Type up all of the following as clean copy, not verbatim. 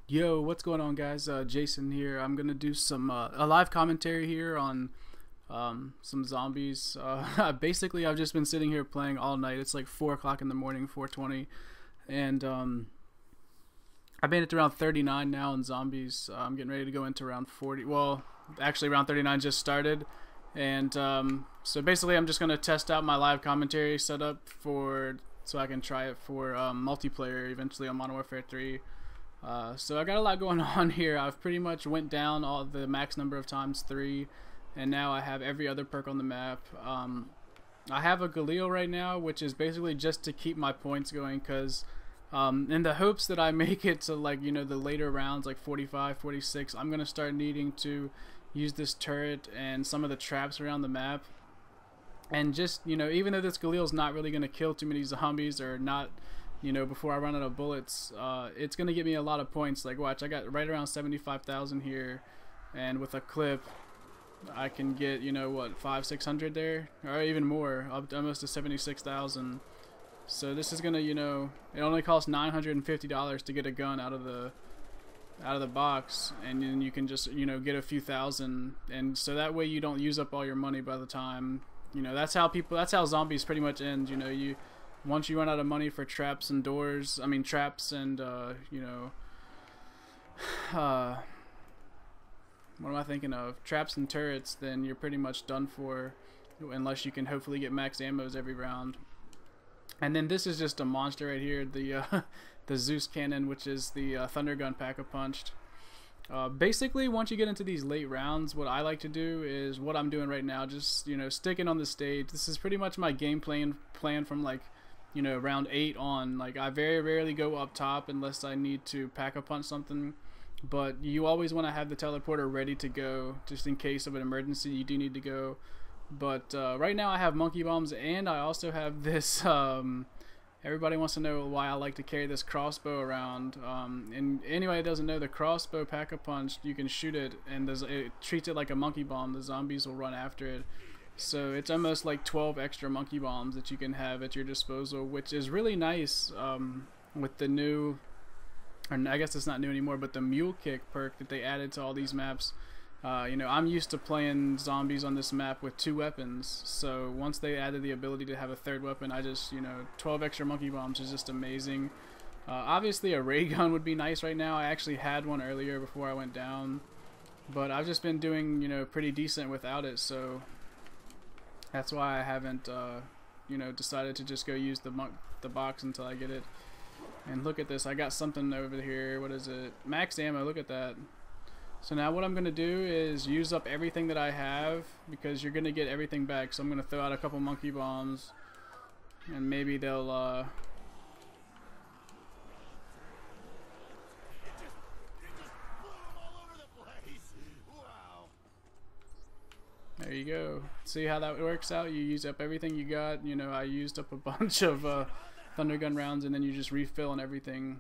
Yo, what's going on, guys? Jason here. I'm gonna do some a live commentary here on some zombies. Basically, I've just been sitting here playing all night. It's like 4 o'clock in the morning, 4:20, and I've made it to around 39 now in zombies. I'm getting ready to go into round 40. Well, actually, round 39 just started, and so basically, I'm just gonna test out my live commentary setup for so I can try it for multiplayer eventually on Modern Warfare 3. So I got a lot going on here. I've pretty much went down all the max number of times 3, and now I have every other perk on the map. I have a Galil right now, which is basically just to keep my points going, because in the hopes that I make it to, like, you know, the later rounds, like 45, 46, I'm gonna start needing to use this turret and some of the traps around the map. And just, you know, even though this Galil's not really gonna kill too many zombies, or not, you know, before I run out of bullets, it's gonna give me a lot of points. Like, watch, I got right around 75,000 here, and with a clip I can get, you know, what, 500-600 there, or even more, up to almost to 76,000. So this is gonna, you know, it only costs $950 to get a gun out of the box, and then you can just, you know, get a few thousand, and so that way you don't use up all your money by the time, you know, that's how zombies pretty much end. You know, once you run out of money for traps and doors, I mean traps and you know, what am I thinking of? Traps and turrets, then you're pretty much done for, unless you can hopefully get max ammos every round. And then this is just a monster right here, the the Zeus cannon, which is the thunder gun Pack-a-Punched. Basically, once you get into these late rounds, what I like to do is what I'm doing right now, just, you know, sticking on the stage. This is pretty much my game plan from, like, you know, round 8 on. Like, I very rarely go up top unless I need to Pack-a-Punch something, but you always want to have the teleporter ready to go just in case of an emergency you do need to go. But right now I have monkey bombs, and I also have this everybody wants to know why I like to carry this crossbow around. And anybody that doesn't know, the crossbow Pack-a-Punch, you can shoot it, and it treats it like a monkey bomb. The zombies will run after it. So it's almost like 12 extra monkey bombs that you can have at your disposal, which is really nice with the new, or I guess it's not new anymore, but the Mule Kick perk that they added to all these maps. You know, I'm used to playing zombies on this map with 2 weapons, so once they added the ability to have a 3rd weapon, I just, you know, 12 extra monkey bombs is just amazing. Obviously a ray gun would be nice right now. I actually had one earlier before I went down, but I've just been doing, you know, pretty decent without it, so that's why I haven't, you know, decided to just go use the box until I get it. And look at this, I got something over here. What is it? Max ammo, look at that. So now what I'm going to do is use up everything that I have, because you're going to get everything back. So I'm going to throw out a couple monkey bombs, and maybe they'll there you go. See how that works out? You use up everything you got. You know, I used up a bunch of thunder gun rounds, and then you just refill and everything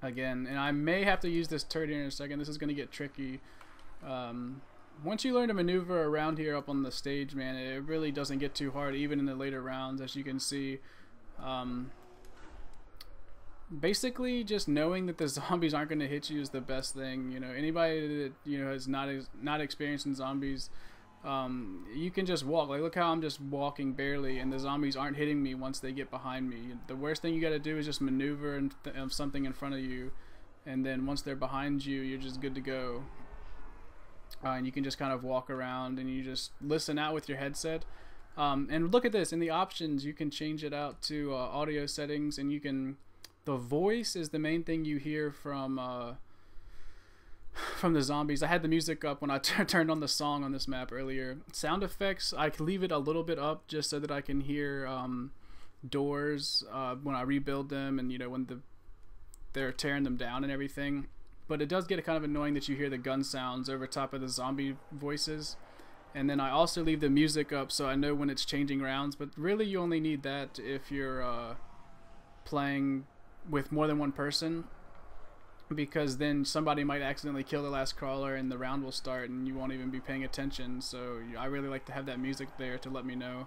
again. And I may have to use this turret here in a second. This is going to get tricky. Once you learn to maneuver around here up on the stage, man, it really doesn't get too hard, even in the later rounds, as you can see. Basically, just knowing that the zombies aren't going to hit you is the best thing. You know, anybody that, you know, has not experienced in zombies, you can just walk. Like, look how I'm just walking barely, and the zombies aren't hitting me once they get behind me. The worst thing you got to do is just maneuver and something in front of you, and then once they're behind you, you're just good to go. And you can just kind of walk around, and you just listen out with your headset. And look at this, in the options you can change it out to audio settings, and you can, the voice is the main thing you hear from the zombies. I had the music up when I turned on the song on this map earlier. Sound effects, I can leave it a little bit up just so that I can hear doors when I rebuild them, and, you know, when they're tearing them down and everything. But it does get kind of annoying that you hear the gun sounds over top of the zombie voices. And then I also leave the music up so I know when it's changing rounds, but really you only need that if you're playing with more than one person, because then somebody might accidentally kill the last crawler and the round will start and you won't even be paying attention. So I really like to have that music there to let me know.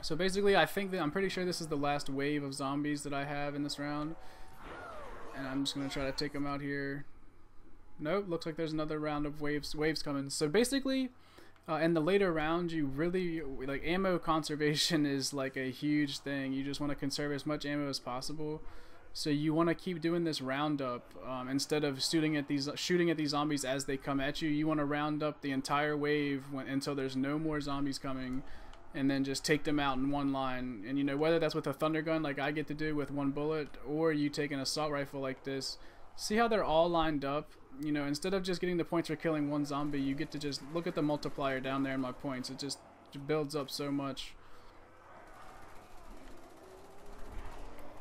So basically, I think that I'm pretty sure this is the last wave of zombies that I have in this round, and I'm just gonna try to take them out here. Nope, looks like there's another round of waves coming. So basically, in the later rounds, you really like ammo conservation is like a huge thing. You just want to conserve as much ammo as possible. So you want to keep doing this roundup instead of shooting at these zombies as they come at you. You want to round up the entire wave until there's no more zombies coming, and then just take them out in one line. And you know, whether that's with a thunder gun like I get to do with one bullet, or you take an assault rifle like this. See how they're all lined up? You know, instead of just getting the points for killing one zombie, you get to just look at the multiplier down there in my points. It just builds up so much.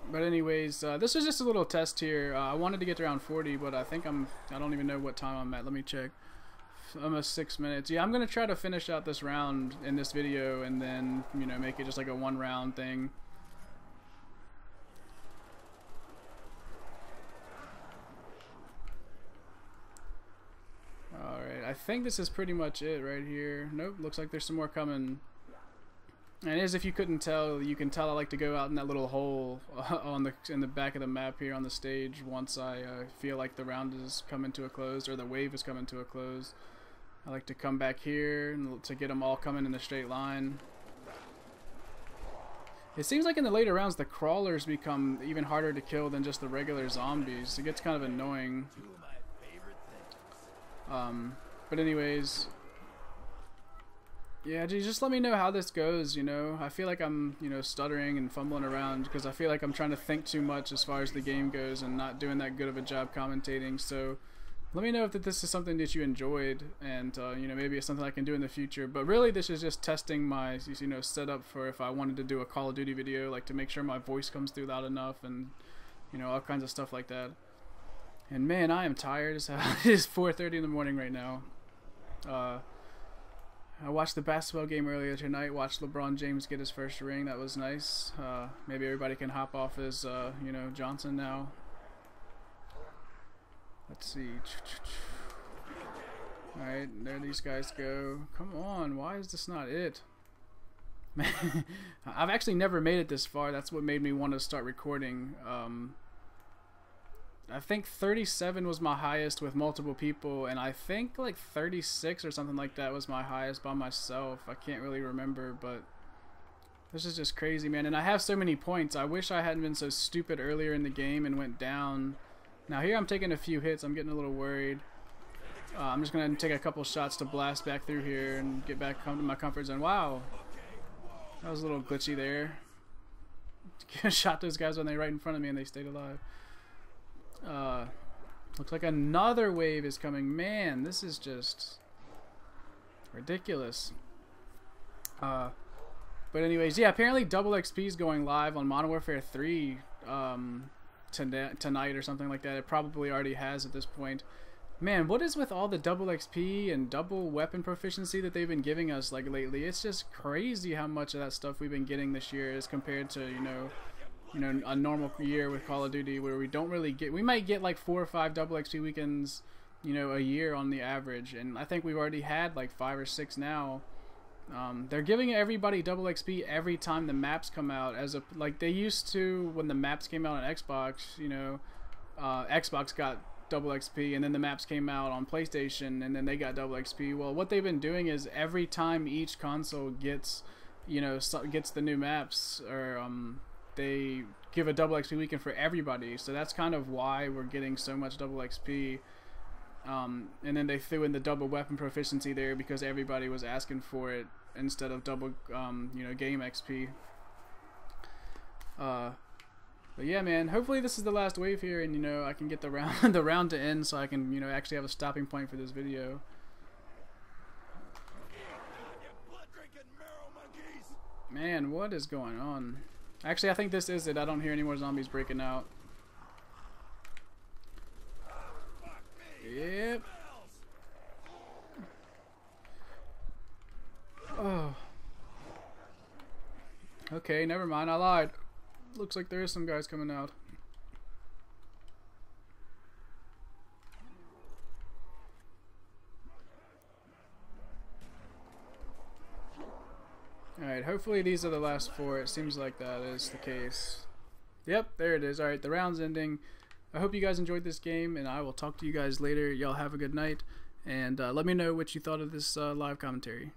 But anyways, this is just a little test here. I wanted to get to around 40, but I think I don't even know what time I'm at. Let me check. Almost 6 minutes. Yeah, I'm gonna try to finish out this round in this video, and then, you know, make it just like a one round thing. Alright, I think this is pretty much it right here. Nope, looks like there's some more coming. And as if you couldn't tell, you can tell I like to go out in that little hole in the back of the map here on the stage once I feel like the round is coming to a close, or the wave is coming to a close. I like to come back here to get them all coming in a straight line. It seems like in the later rounds the crawlers become even harder to kill than just the regular zombies. It gets kind of annoying. But anyways, yeah, just let me know how this goes, you know. I feel like I'm, you know, stuttering and fumbling around because I feel like I'm trying to think too much as far as the game goes and not doing that good of a job commentating. So let me know if this is something that you enjoyed, and you know, maybe it's something I can do in the future. But really, this is just testing my, you know, setup for if I wanted to do a Call of Duty video, like to make sure my voice comes through loud enough, and you know, all kinds of stuff like that. And man, I am tired as hell. It is 4:30 in the morning right now. I watched the basketball game earlier tonight. Watched LeBron James get his first ring. That was nice. Maybe everybody can hop off as you know, Johnson now. Let's see. Alright, there these guys go. Come on, why is this not it? Man, I've actually never made it this far. That's what made me want to start recording. I think 37 was my highest with multiple people, and I think like 36 or something like that was my highest by myself. I can't really remember, but this is just crazy, man. And I have so many points. I wish I hadn't been so stupid earlier in the game and went down. Now here I'm taking a few hits. I'm getting a little worried. I'm just going to take a couple shots to blast back through here and get back to my comfort zone. Wow. That was a little glitchy there. Shot those guys when they were right in front of me and they stayed alive. Looks like another wave is coming. Man, this is just ridiculous. But anyways, yeah, apparently double XP is going live on Modern Warfare 3 tonight or something like that. It probably already has at this point. Man, what is with all the double XP and double weapon proficiency that they've been giving us like lately? It's just crazy how much of that stuff we've been getting this year as compared to, you know, a normal year with Call of Duty, where we don't really get, we might get like 4 or 5 double XP weekends, you know, a year on the average, and I think we've already had like 5 or 6 now. They're giving everybody double XP every time the maps come out, as a, like they used to when the maps came out on Xbox. You know, Xbox got double XP, and then the maps came out on PlayStation, and then they got double XP. Well, what they've been doing is every time each console gets, you know, gets the new maps, or they give a double XP weekend for everybody. So that's kind of why we're getting so much double XP. And then they threw in the double weapon proficiency there because everybody was asking for it instead of double, you know, game XP. But yeah, man, hopefully this is the last wave here, and you know, I can get the round the round to end, so I can, you know, actually have a stopping point for this video. Man, what is going on? Actually, I think this is it. I don't hear any more zombies breaking out. Yep. Oh. Okay, never mind. I lied. Looks like there is some guys coming out. Alright, hopefully these are the last 4. It seems like that is the case. Yep, there it is. Alright, the round's ending. I hope you guys enjoyed this game, and I will talk to you guys later. Y'all have a good night, and let me know what you thought of this live commentary.